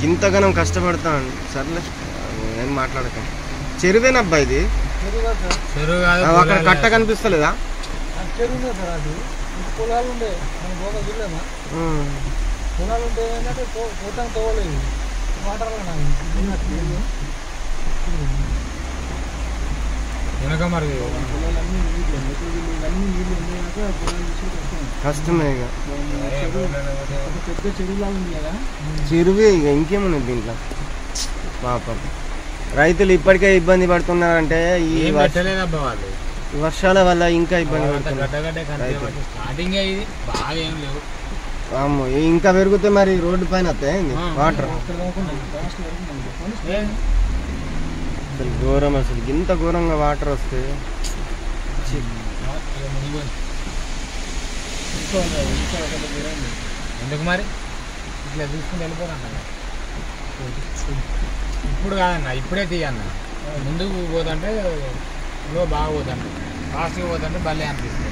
ఇంతగానం కష్టపడతాను సర్లే ఏం మాట్లాడతాం. చెరువేనబ్బా ఇది, అక్కడ కట్ట కనిపిస్తలేదా? పొలాలు ఉండే మనం పోగా చూడలేమా? పొలాలు ఉంటే ఏంటంటే పోతాం తోవలేదు వాటర్ వెనక మరి కష్టమే ఇక. పెద్ద చెరువులాగా ఉంది కదా, చెరువే ఇక, ఇంకేమున్నది దీంట్లో. పాపం రైతులు ఇప్పటికే ఇబ్బంది పడుతున్నారంటే ఈ వర్షాల వల్ల ఇంకా ఇబ్బంది పడుతున్నారు. అమ్మో ఇంకా పెరిగితే మరి రోడ్డు పైన వస్తాయి వాటర్. అసలు ఘోరం, అసలు ఇంత ఘోరంగా వాటర్ వస్తే ఎందుకు మరి ఇట్లా చూసుకుని వెళ్ళిపోరన్న. ఇప్పుడు కాదన్న, ఇప్పుడే తీయన్న. ముందుకు పోతుంటే బాగా పోతుంటే ఫాస్ట్గా పోతుంటే భలే అనిపిస్తుంది.